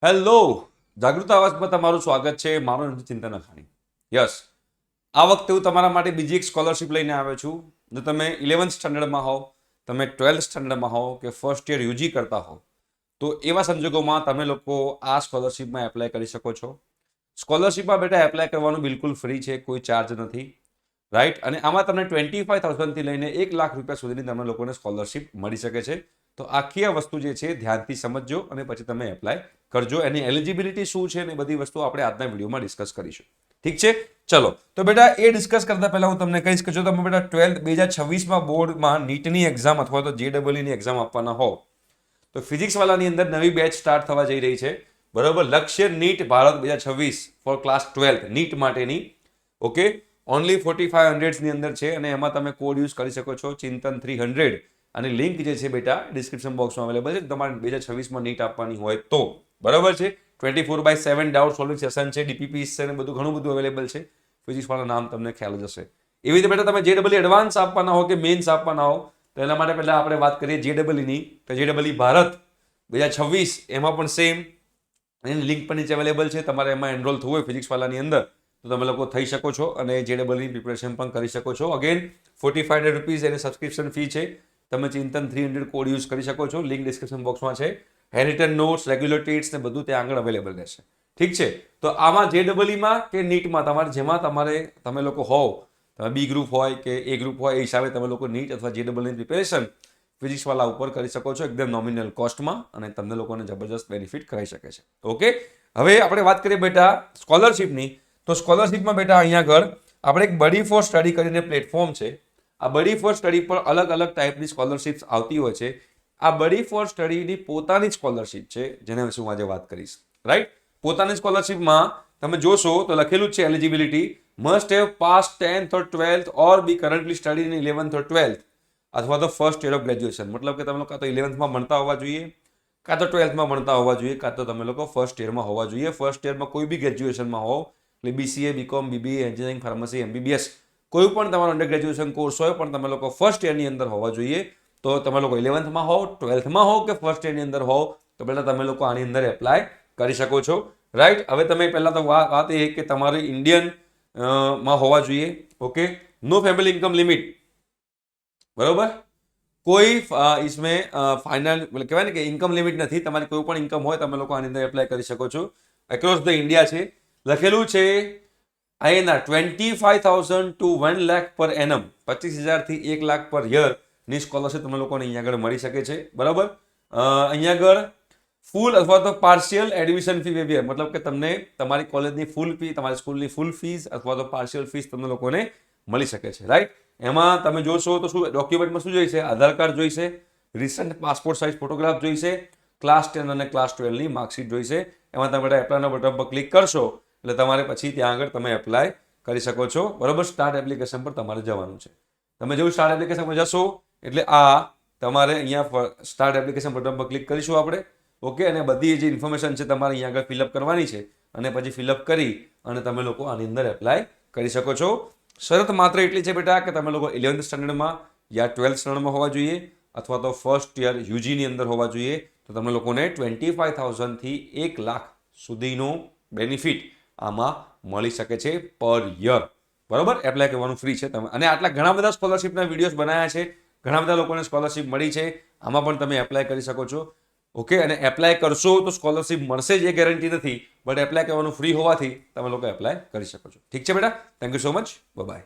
Hello, જાગૃત આવાજમાં તમારું સ્વાગત છે. મારું નામ છે ચિંતન અખાણી. યસ, આ વખતે હું તમારા માટે બીજી એક સ્કોલરશિપ લઈને આવ્યો છું. જો તમે 11th સ્ટાન્ડર્ડમાં હોવ, તમે 12th સ્ટાન્ડર્ડમાં હોવ કે ફર્સ્ટ યર યુજી કરતા હો, તો એવા સંજોગોમાં તમે લોકો આ સ્કોલરશિપમાં એપ્લાય કરી શકો છો. સ્કોલરશિપમાં બેટા એપ્લાય કરવાનું બિલકુલ ફ્રી છે, કોઈ ચાર્જ નથી, રાઈટ. અને આમાં તમને 25,000થી લઈને 1,00,000 રૂપિયા સુધીની તમે લોકોને સ્કોલરશિપ મળી શકે છે. તો આખી આ વસ્તુ જે છે ધ્યાનથી સમજજો અને પછી તમે એપ્લાય કરજો. એની એલિજિબિલિટી શું છે ને બધી વસ્તુ આપણે આજના વિડીયોમાં ડિસ્કસ કરીશું. ઠીક છે, ચલો. તો બેટા એ ડિસ્કસ કરતા પહેલા હું તમને કહીશ કે જો તમે બેટા 12th 2026માં બોર્ડમાં નીટની એક્ઝામ અથવા તો JEEની એક્ઝામ આપવાના હો, તો ફિઝિક્સ વાળાની અંદર નવી બેચ સ્ટાર્ટ થવા જઈ રહી છે. બરોબર, Lakshya NEET Bharat 2026 for class 12 NEET માટેની. ઓકે, ઓનલી 4500ની અંદર છે અને એમાં તમે કોડ યુઝ કરી શકો છો ચિંતન 300. અને લિંક જે છે બેટા ડિસ્ક્રિપ્શન બોક્સમાં અવેલેબલ છે. તમારે 2026માં નીટ આપવાની હોય તો બરાબર છે. 24/7 ડાઉટ સોલ્વિંગ સેશન છે, DPPs છે ને બધું ઘણું બધું અવેલેબલ છે. ફિઝિક્સવાળા નામ તમને ખ્યાલ જ હશે. એવી રીતે બેટા તમે JEE એડવાન્સ આપવાના હો કે મેન્સ આપવાના હો, તો એના માટે પહેલા આપણે વાત કરીએ JEEની. તો JEE ભારત 2026 એમાં પણ સેમ એની લિંક પણ નીચે અવેલેબલ છે. તમારે એમાં એનરોલ થવું હોય ફિઝિક્સવાળાની અંદર તો તમે લોકો થઈ શકો છો અને JEEની પ્રિપરેશન પણ કરી શકો છો. અગેન 4500 રૂપીઝ એની સબસ્ક્રિપ્શન ફી છે. તમે ચિંતન 300 કોડ યુઝ કરી શકો છો. લિંક ડિસ્ક્રિપ્શન બોક્સમાં છે. હેરિટન નોટ્સ, રેગ્યુલર ટેટ્સ ને બધું ત્યાં આગળ અવેલેબલ રહેશે. ઠીક છે, તો આમાં JEEમાં કે નીટમાં તમારે જેમાં તમે લોકો હોવ, તમે બી ગ્રુપ હોય કે એ ગ્રુપ હોય, એ હિસાબે તમે લોકો નીટ અથવા JEEની પ્રિપેરેશન ફિઝિક્સવાળા ઉપર કરી શકો છો એકદમ નોમિનલ કોસ્ટમાં અને તમને લોકોને જબરજસ્ત બેનિફિટ કરાઈ શકે છે. ઓકે, હવે આપણે વાત કરીએ બેટા સ્કોલરશિપની. તો સ્કોલરશિપમાં બેટા અહીંયા આગળ આપણે એક બડી ફોર સ્ટડી કરીને પ્લેટફોર્મ છે. આ બડી ફોર સ્ટડી પર અલગ અલગ ટાઈપની સ્કોલરશિપ્સ આવતી હોય છે. આ બડી ફોર સ્ટડીની પોતાની સ્કોલરશિપ છે, જેના વિશે હું આજે વાત કરીશ. રાઈટ, પોતાની સ્કોલરશિપમાં તમે જોશો તો લખેલું જ છે eligibility must have pass 10th or 12th or be currently study in 11th or 12th અથવા તો ફર્સ્ટ યર ઓફ ગ્રેજ્યુએશન. મતલબ કે તમે લોકો કાં તો 11thમાં ભણતા હોવા જોઈએ, કાં તો 12thમાં ભણતા હોવા જોઈએ, કાં તો તમે લોકો ફર્સ્ટ યરમાં હોવા જોઈએ. ફર્સ્ટ યરમાં કોઈ બી ગ્રેજ્યુએશનમાં હોવ, એટલે BCA, BCom, BBA, engineering, pharmacy, MBBS કોઈ પણ તમારો અંડર ગ્રેજ્યુએશન કોર્સ હોય પણ તમે લોકો ફર્સ્ટ યરની અંદર હોવા જોઈએ. તો તમે લોકો 11thમાં હોવ, 12thમાં હોવ કે ફર્સ્ટ યરની અંદર હોવ તો પહેલાં તમે લોકો આની અંદર એપ્લાય કરી શકો છો. રાઈટ, હવે તમે પહેલાં તો વાત એ કે તમારે ઇન્ડિયન માં હોવા જોઈએ. ઓકે, નો ફેમિલી ઇન્કમ લિમિટ. બરોબર, કોઈ इसमें ફાઇનલ કહેવાય ને કે ઇન્કમ લિમિટ નથી. તમારી કોઈ પણ ઇન્કમ હોય તમે લોકો આની અંદર એપ્લાય કરી શકો છો. એક્રોસ ધ ઇન્ડિયા છે. લખેલું છે INR 25,000 to 1 lakh પર એનમ, 25,000થી 1 લાખ પર યર ની સ્કોલરશિપ તમે લોકોને અહીંયા આગળ મળી શકે છે. બરાબર, અહીંયા આગળ ફૂલ અથવા તો પાર્શિયલ એડમિશન ફી વેવિયર, મતલબ કે તમને તમારી કોલેજની ફૂલ ફી, તમારી સ્કૂલની ફૂલ ફીસ અથવા તો પાર્શિયલ ફીસ તમને લોકોને મળી શકે છે. રાઈટ, એમાં તમે જોશો તો શું ડોક્યુમેન્ટમાં શું જોઈશે? આધાર કાર્ડ જોઈશે, રિસન્ટ પાસપોર્ટ સાઇઝ ફોટોગ્રાફ જોઈશે, ક્લાસ 10 અને ક્લાસ 12ની માર્કશીટ જોઈશે. એમાં તમે એપ્લાયના બટન પર ક્લિક કરશો એટલે તમારે પછી ત્યાં આગળ તમે એપ્લાય કરી શકો છો. બરાબર, સ્ટાર્ટ એપ્લિકેશન પર તમારે જવાનું છે. તમે જેવું સ્ટાર્ટ એપ્લિકેશન પર જશો એટલે આ તમારે અહીંયા સ્ટાર્ટ એપ્લિકેશન બટન પર ક્લિક કરીશું આપણે. ઓકે, અને બધી જે ઇન્ફોર્મેશન છે તમારે અહીંયા આગળ ફિલઅપ કરવાની છે અને પછી ફિલઅપ કરી અને તમે લોકો આની અંદર એપ્લાય કરી શકો છો. શરત માત્ર એટલી છે બેટા કે તમે લોકો 11th સ્ટાન્ડર્ડમાં યા 12th સ્ટાન્ડર્ડમાં હોવા જોઈએ અથવા તો ફર્સ્ટ યર યુજીની અંદર હોવા જોઈએ. તો તમે લોકોને 25,000થી 1 લાખ સુધીનો બેનિફિટ આમાં મળી શકે છે પર યર. બરોબર, એપ્લાય કરવાનું ફ્રી છે. તમે અને આટલા ઘણા બધા સ્કોલરશિપના વિડીયોઝ બનાવ્યા છે, ઘણા બધા લોકોને સ્કોલરશિપ મળી છે. આમાં પણ તમે એપ્લાય કરી શકો છો. ઓકે, અને એપ્લાય કરશો તો સ્કોલરશિપ મળશે જ એ ગેરંટી નથી, બટ એપ્લાય કરવાનું ફ્રી હોવાથી તમે લોકો એપ્લાય કરી શકો છો. ઠીક છે બેટા, thank you so much, by.